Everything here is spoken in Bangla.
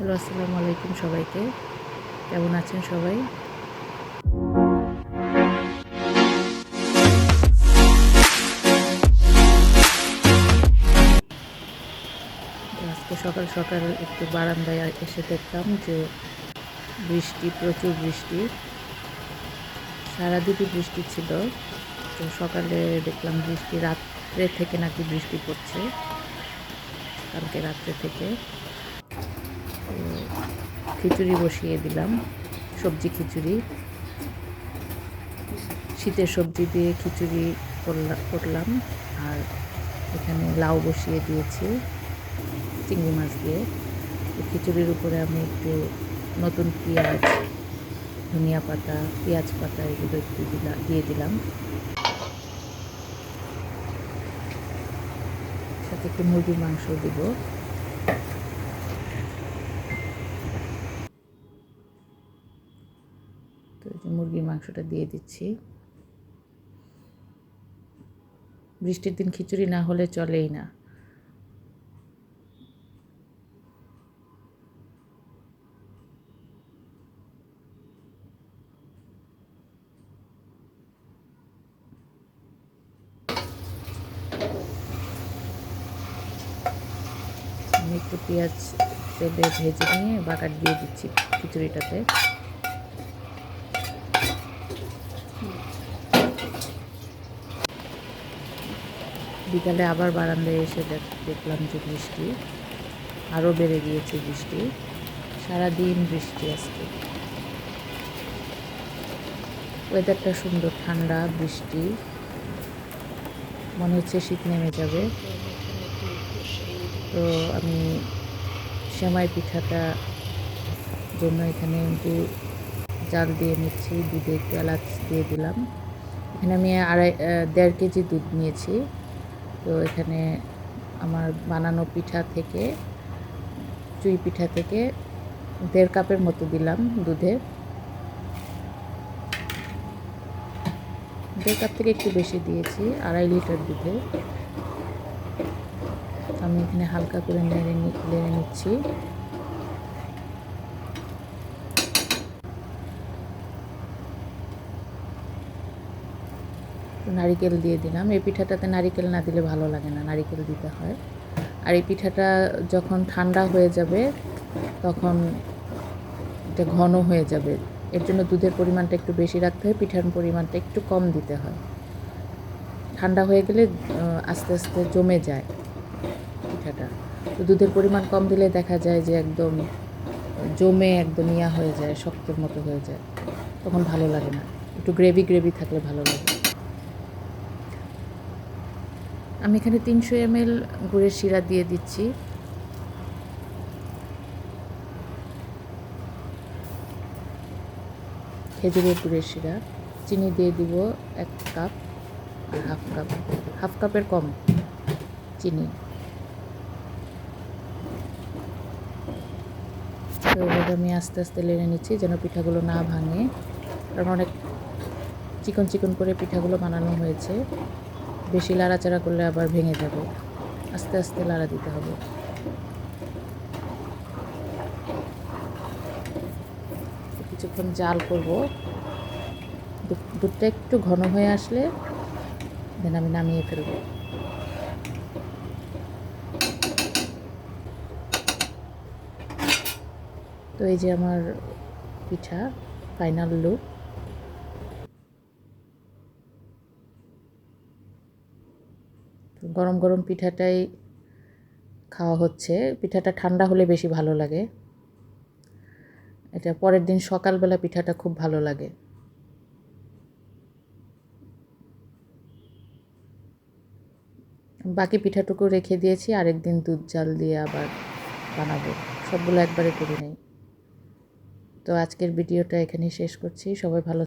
হ্যালো, আসসালামু আলাইকুম সবাইকে। কেমন আছেন সবাই? আজকে সকাল সকাল একটু বারান্দায় এসে দেখলাম যে প্রচুর বৃষ্টি। সারাদিনই বৃষ্টি ছিল। তো সকালে দেখলাম রাত্রে থেকে নাকি বৃষ্টি পড়ছে, কালকে রাত্রে থেকে। তো খিচুড়ি বসিয়ে দিলাম, সবজি খিচুড়ি। শীতের সবজি দিয়ে খিচুড়ি করলাম। আর এখানে লাউ বসিয়ে দিয়েছি চিংড়ি মাছ দিয়ে। খিচুড়ির উপরে আমি একটু নতুন পেঁয়াজ, ধনিয়া পাতা, পেঁয়াজ পাতা এগুলো একটু দিয়ে দিলাম। সাথে একটু মুরগির মাংস দিব। তো এই যে মুরগির মাংসটা দিয়ে দিচ্ছি। বৃষ্টির দিন খিচুড়ি না হলে চলেই না। আমি একটু পেঁয়াজ তেলে ভেজে নিয়ে বাগার দিয়ে দিচ্ছি খিচুড়িটাতে। বিকালে আবার বারান্দায় এসে দেখলাম যে বৃষ্টি আরও বেড়ে গিয়েছে। সারাদিন বৃষ্টি আজকে। ওয়েদারটা সুন্দর, ঠান্ডা, বৃষ্টি, মনে হচ্ছে শীত নেমে যাবে। তো আমি সেমাই পিঠাটা জন্য এখানে একটু জাল দিয়ে নিচ্ছি, দুধে একটু এলাচ দিয়ে দিলাম। এখানে আমি 1.5 কেজি দুধ নিয়েছি। তো এখানে আমার বানানো চুই পিঠা থেকে 1.5 কাপের মতো দিলাম দুধে। 1.5 কাপ থেকে একটু বেশি দিয়েছি, 2.5 লিটার দুধে। আমি এখানে হালকা করে নেড়ে নিচ্ছি। নারিকেল দিয়ে দিলাম। এই পিঠাটাতে নারিকেল না দিলে ভালো লাগে না, নারিকেল দিতে হয়। আর এই পিঠাটা যখন ঠান্ডা হয়ে যাবে তখন এটা ঘন হয়ে যাবে। এর জন্য দুধের পরিমাণটা একটু বেশি রাখতে হয়, পিঠার পরিমাণটা একটু কম দিতে হয়। ঠান্ডা হয়ে গেলে আস্তে আস্তে জমে যায় পিঠাটা। তো দুধের পরিমাণ কম দিলে দেখা যায় যে একদম জমে একদম হয়ে যায়, শক্তর মতো হয়ে যায়, তখন ভালো লাগে না। একটু গ্রেভি থাকলে ভালো লাগে। আমি এখানে 300 ml গুড়ের শিরা দিয়ে দিচ্ছি। খেজুরের গুড়ের শিরা। চিনি দিয়ে দিব 1 কাপ আর হাফ কাপের কম চিনি। তো এভাবে আমি আস্তে আস্তে নেড়ে নিচ্ছি যেন পিঠাগুলো না ভাঙে, কারণ অনেক চিকন করে পিঠাগুলো বানানো হয়েছে। বেশি লাড়াচাড়া করলে আবার ভেঙে যাবে। আস্তে আস্তে লাড়া দিতে হবে। কিছুক্ষণ জাল করব। দুধটা একটু ঘন হয়ে আসলে দেন আমি নামিয়ে ফেলবো। তো এই যে আমার পিঠা ফাইনাল লুক। গরম গরম পিঠাটাই খাওয়া হচ্ছে। পিঠাটা ঠান্ডা হলে বেশি ভালো লাগে। এটা পরের দিন সকালবেলা পিঠাটা খুব ভালো লাগে। বাকি পিঠাটুকু রেখে দিয়েছি, আরেকদিন দুধ জাল দিয়ে আবার বানাবো। সবগুলো একবারে করে নেই। তো আজকের ভিডিওটা এখানেই শেষ করছি। সবাই ভালো